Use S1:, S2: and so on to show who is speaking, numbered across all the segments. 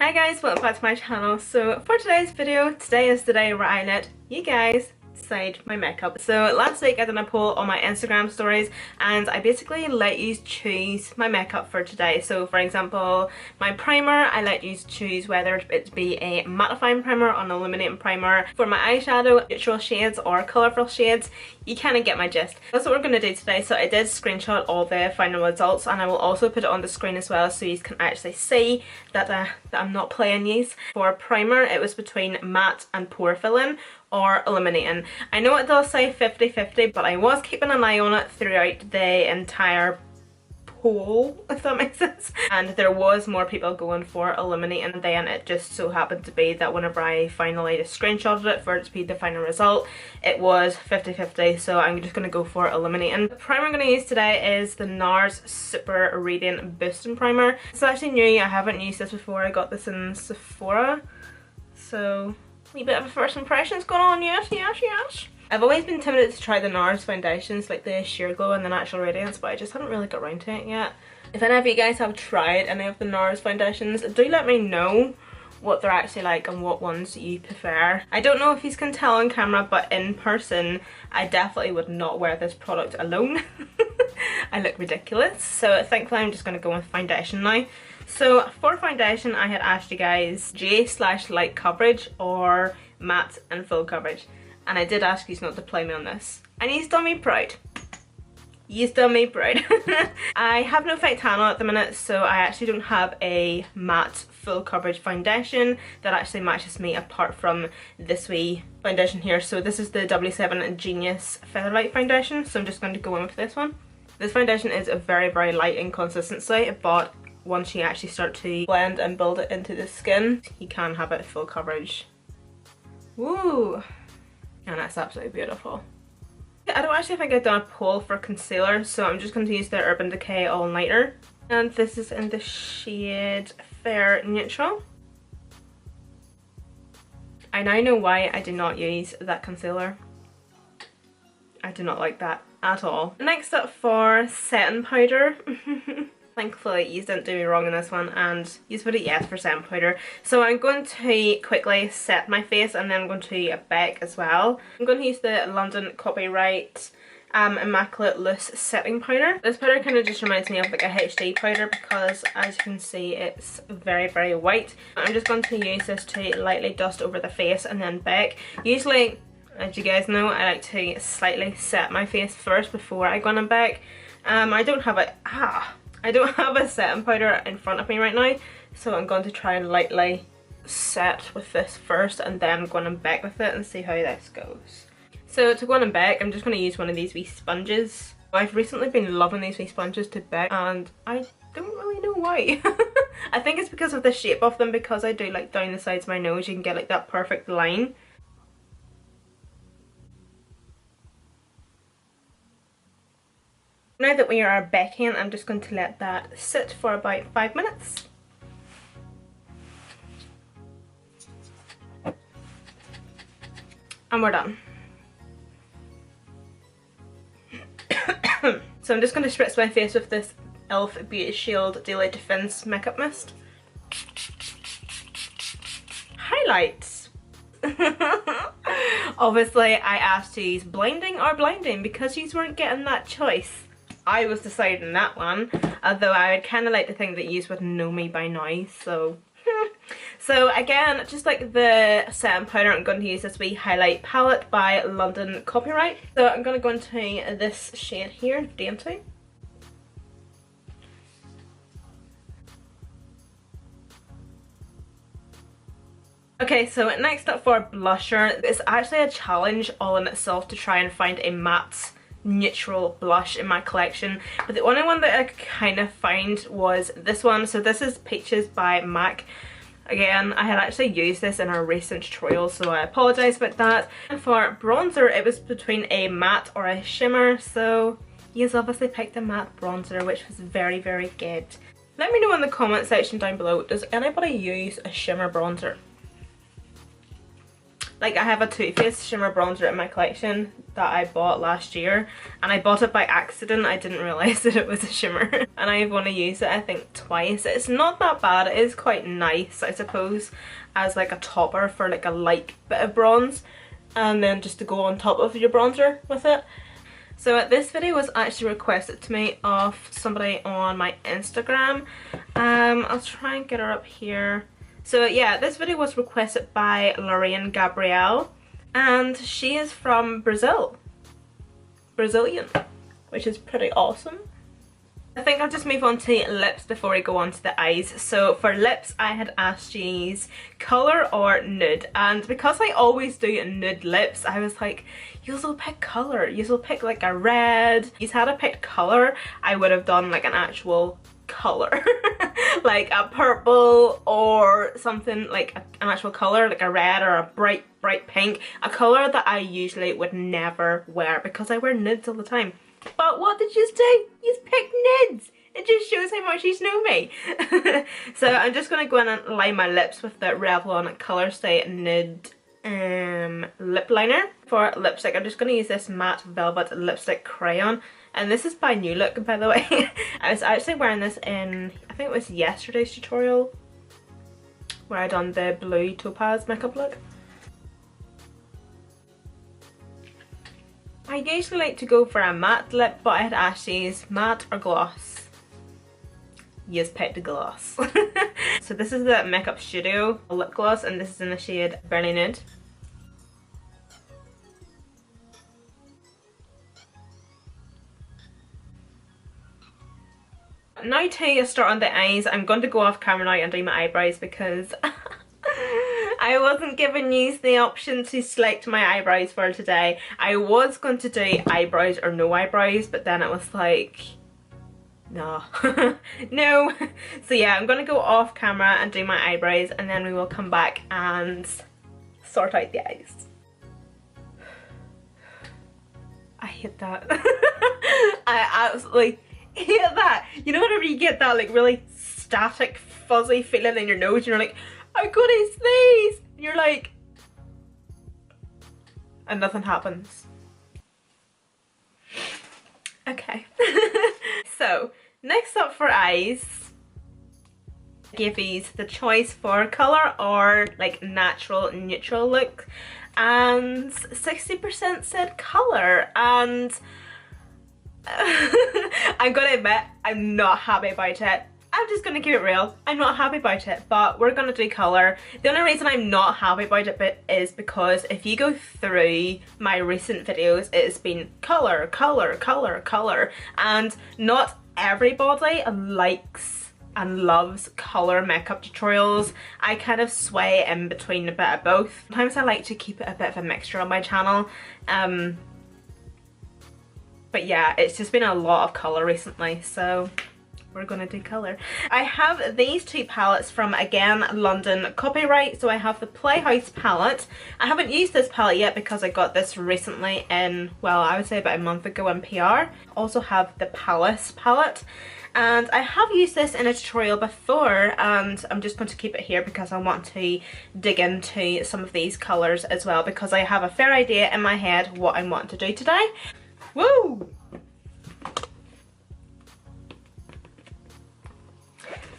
S1: Hi guys, welcome back to my channel. So for today's video, today is the day where I let you guys decide my makeup. So last week I did a poll on my Instagram stories and I basically let you choose my makeup for today. So for example, my primer, I let you choose whether it be a mattifying primer or an illuminating primer. For my eyeshadow, neutral shades or colourful shades, you kind of get my gist. That's what we're going to do today. So I did screenshot all the final results and I will also put it on the screen as well so you can actually see that, I'm not playing these. For primer, it was between matte and pore filling or illuminating. I know it does say 50-50, but I was keeping an eye on it throughout the entire poll, if that makes sense. And there was more people going for illuminating, and then it just so happened to be that whenever I finally just screenshotted it for it to be the final result, it was 50-50, so I'm just going to go for illuminating. The primer I'm going to use today is the Nars Super Radiant Boosting Primer. It's actually new, I haven't used this before, I got this in Sephora, so a wee bit of a first impressions going on, yes. I've always been tempted to try the Nars foundations, like the Sheer Glow and the Natural Radiance, but I just haven't really got around to it yet. If any of you guys have tried any of the Nars foundations, do let me know what they're actually like and what ones you prefer. I don't know if you can tell on camera, but in person, I definitely would not wear this product alone. I look ridiculous, so thankfully I'm just going to go with foundation now. So for foundation, I had asked you guys J/light coverage or matte and full coverage. And I did ask you not to play me on this. And you've done me proud. You've done me proud. I have no fake tan on at the minute, so I actually don't have a matte full coverage foundation that actually matches me apart from this wee foundation here. So this is the W7 Genius Featherlight foundation, so I'm just going to go in with this one. This foundation is very light in consistency, but once you actually start to blend and build it into the skin, you can have it full coverage. Woo! And that's absolutely beautiful. I don't actually think I've done a poll for concealer, so I'm just going to use the Urban Decay All Nighter. And this is in the shade Fair Neutral. I now know why I did not use that concealer. I do not like that at all. Next up for setting powder. Thankfully, you didn't do me wrong in this one and you put a yes for setting powder. So I'm going to quickly set my face and then I'm going to bake as well. I'm going to use the London Copyright Immaculate Loose Setting Powder. This powder kind of just reminds me of like a HD powder because as you can see it's very white. I'm just going to use this to lightly dust over the face and then bake. Usually, as you guys know, I like to slightly set my face first before I go on and bake. I don't have a setting powder in front of me right now, so I'm going to try and lightly set with this first and then go on and bake with it and see how this goes. So to go on and bake, I'm just going to use one of these wee sponges. I've recently been loving these wee sponges to bake and I don't really know why. I think it's because of the shape of them, because I do like down the sides of my nose you can get like that perfect line. Now that we are baking, I'm just going to let that sit for about 5 minutes. And we're done. So I'm just going to spritz my face with this e.l.f. Beauty Shield Daily Defense Makeup Mist. Highlights. Obviously I asked you use blinding or blinding because you weren't getting that choice. I was deciding that one, although I would kind of like to think that you would know me by now, so so again, just like the setting powder, I'm going to use this wee highlight palette by London Copyright. So I'm going to go into this shade here, Dainty. Okay, so next up for blusher, it's actually a challenge all in itself to try and find a matte neutral blush in my collection, but the only one that I kind of found was this one. So this is Peaches by MAC. Again, I had actually used this in a recent tutorial, so I apologise about that. And for bronzer, it was between a matte or a shimmer, so you've obviously picked a matte bronzer, which was very good. Let me know in the comment section down below, does anybody use a shimmer bronzer? Like, I have a Too Faced shimmer bronzer in my collection that I bought last year, and I bought it by accident. I didn't realise that it was a shimmer. And I've only used it I think twice. It's not that bad. It is quite nice, I suppose, as like a topper for like a light bit of bronze, and then just to go on top of your bronzer with it. So this video was actually requested to me off somebody on my Instagram. I'll try and get her up here. So yeah, this video was requested by Lorraine Gabrielle, and she is from Brazilian, which is pretty awesome. I think I'll just move on to lips before we go on to the eyes. So for lips, I had asked you colour or nude, and because I always do nude lips, I was like, you'll pick colour, you'll pick like a red. If had a picked colour, I would have done like an actual colour like a purple or something, like an actual colour, like a red or a bright pink, a colour that I usually would never wear because I wear nudes all the time. But what did you do? You picked nudes. It just shows how much you know me. So I'm just going to go in and line my lips with the Revlon Colour Stay Nude lip liner. For lipstick, I'm just going to use this matte velvet lipstick crayon, and this is by New Look, by the way. I was actually wearing this in, I think it was yesterday's tutorial where I done the blue topaz makeup look. I usually like to go for a matte lip, but I had asked you matte or gloss. Yes, picked the gloss. So this is the Makeup Studio lip gloss, and this is in the shade Barely Nude. Now to start on the eyes, I'm going to go off camera now and do my eyebrows because I wasn't given you the option to select my eyebrows for today. I was going to do eyebrows or no eyebrows, but then it was like, no. No. So yeah, I'm going to go off camera and do my eyebrows, and then we will come back and sort out the eyes. I hate that. I absolutely hate that. You know whenever you get that like really static fuzzy feeling in your nose and you're like, I'm gonna sneeze, and you're like, and nothing happens. Okay. So next up for eyes, I gave these the choice for colour or like natural neutral look, and 60% said colour, and I'm gonna admit I'm not happy about it. I'm just gonna keep it real. I'm not happy about it, but we're gonna do colour. The only reason I'm not happy about it is because if you go through my recent videos, it's been colour, colour, colour, colour, and not everybody likes and loves colour makeup tutorials. I kind of sway in between a bit of both. Sometimes I like to keep it a bit of a mixture on my channel. But yeah, it's just been a lot of colour recently, so we're gonna do colour. I have these two palettes from, again, London Copyright. So I have the Playhouse palette. I haven't used this palette yet because I got this recently in, well, I would say about a month ago in PR. Also have the Palace palette, and I have used this in a tutorial before, and I'm just going to keep it here because I want to dig into some of these colours as well, because I have a fair idea in my head what I want to do today. Woo!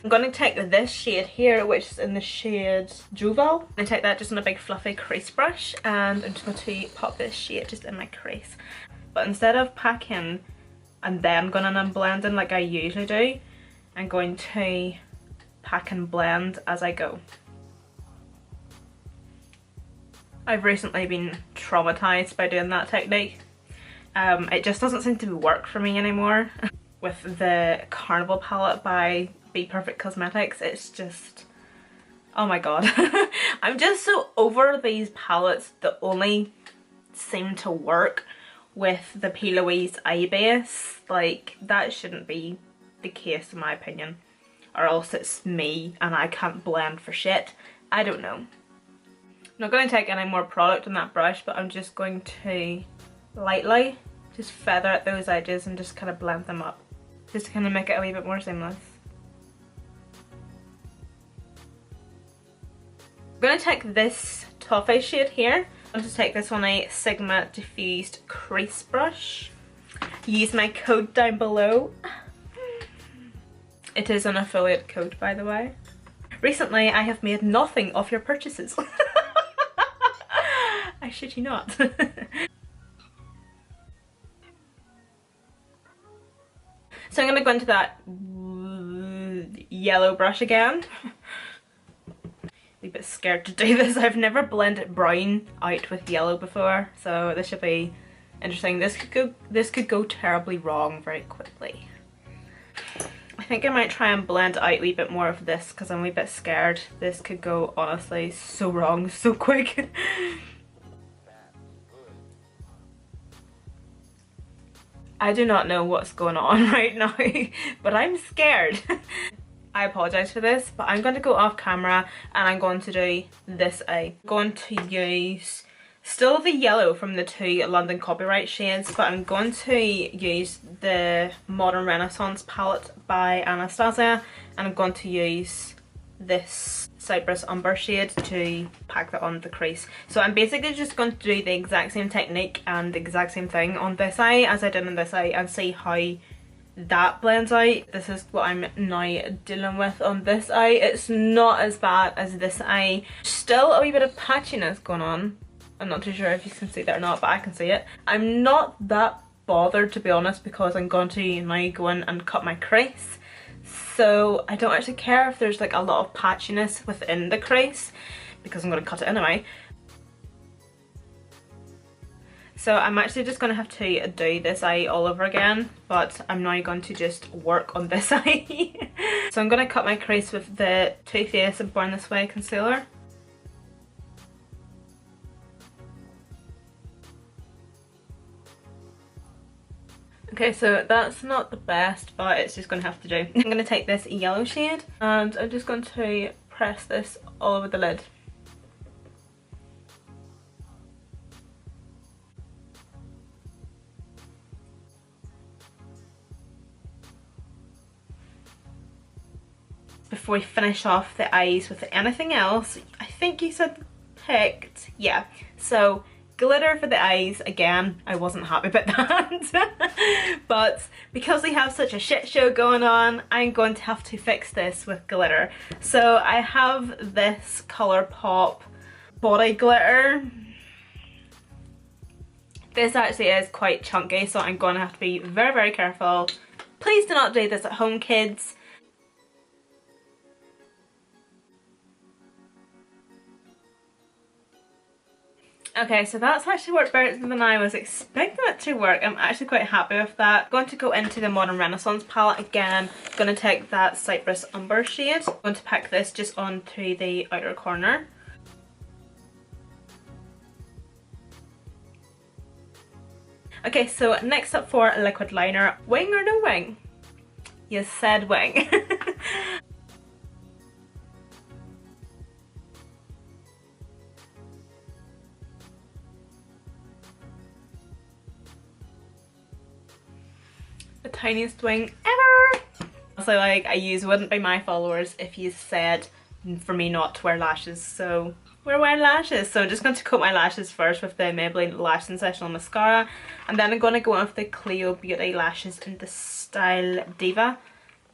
S1: I'm going to take this shade here, which is in the shade Juval, and take that just on a big fluffy crease brush, and I'm just going to pop this shade just in my crease. But instead of packing and then going in and blending like I usually do, I'm going to pack and blend as I go. I've recently been traumatized by doing that technique. It just doesn't seem to work for me anymore. With the Carnival palette by Be Perfect Cosmetics, it's just, oh my god. I'm just so over these palettes that only seem to work with the P. Louise eye base. Like, that shouldn't be the case in my opinion, or else it's me and I can't blend for shit. I don't know. I'm not going to take any more product on that brush, but I'm just going to lightly just feather at those edges and just kind of blend them up, just to kind of make it a wee bit more seamless. I'm going to take this Toffee shade here. I'm going to take this on a Sigma diffused crease brush. Use my code down below. It is an affiliate code, by the way. Recently, I have made nothing of your purchases. I shit you not. So I'm going to go into that yellow brush again. A bit scared to do this. I've never blended brown out with yellow before, so this should be interesting. This could go terribly wrong very quickly. I think I might try and blend out a wee bit more of this because I'm a wee bit scared. This could go honestly so wrong so quick. I do not know what's going on right now, but I'm scared. I apologise for this, but I'm going to go off camera and I'm going to do this eye. I'm going to use still the yellow from the two London Copyright shades, but I'm going to use the Modern Renaissance palette by Anastasia, and I'm going to use this Cypress Umber shade to pack that on the crease. So I'm basically just going to do the exact same technique and the exact same thing on this eye as I did on this eye and see how that blends out. This is what I'm now dealing with on this eye. It's not as bad as this eye. Still a wee bit of patchiness going on. I'm not too sure if you can see that or not, but I can see it. I'm not that bothered, to be honest, because I'm going to now go in and cut my crease. So I don't actually care if there's like a lot of patchiness within the crease because I'm going to cut it anyway. So I'm actually just going to have to do this eye all over again, but I'm now going to just work on this eye. So I'm going to cut my crease with the Too Faced Born This Way concealer. Okay, so that's not the best, but it's just going to have to do. I'm going to take this yellow shade and I'm just going to press this all over the lid. Before we finish off the eyes with anything else, I think you said picked, yeah, so glitter for the eyes. Again, I wasn't happy about that. But because we have such a shit show going on, I'm going to have to fix this with glitter. So I have this Colourpop body glitter. This actually is quite chunky, so I'm going to have to be very, very careful. Please do not do this at home, kids. Okay, so that's actually worked better than I was expecting it to work. I'm actually quite happy with that. I'm going to go into the Modern Renaissance palette again. I'm going to take that Cypress Umber shade. I'm going to pack this just onto the outer corner. Okay, so next up for liquid liner. Wing or no wing? You said wing. The tiniest wing ever! Also, like, you wouldn't be my followers if you said for me not to wear lashes, so we're wearing lashes. So I'm just going to coat my lashes first with the Maybelline Lash Sensational Mascara, and then I'm going to go in with the Clio Beauty lashes in the style Diva.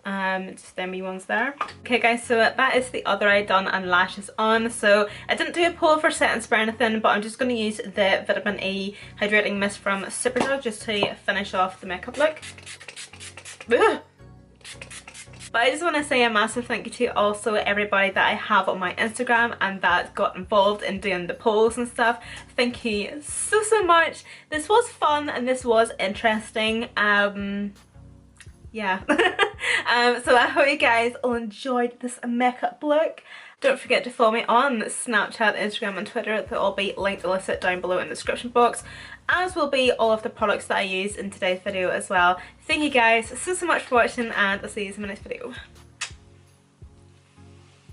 S1: Just them wee ones there. Okay guys, so that is the other eye done and lashes on. So I didn't do a poll for setting spray or anything, but I'm just going to use the Vitamin E Hydrating Mist from Superdrug just to finish off the makeup look. Ugh. But I just want to say a massive thank you to also everybody that I have on my Instagram and that got involved in doing the polls and stuff. Thank you so much. This was fun and this was interesting. Yeah. So I hope you guys all enjoyed this makeup look. Don't forget to follow me on Snapchat, Instagram and Twitter. They'll all be linked and listed down below in the description box, as will be all of the products that I used in today's video as well. Thank you guys so much for watching, and I'll see you in my next video.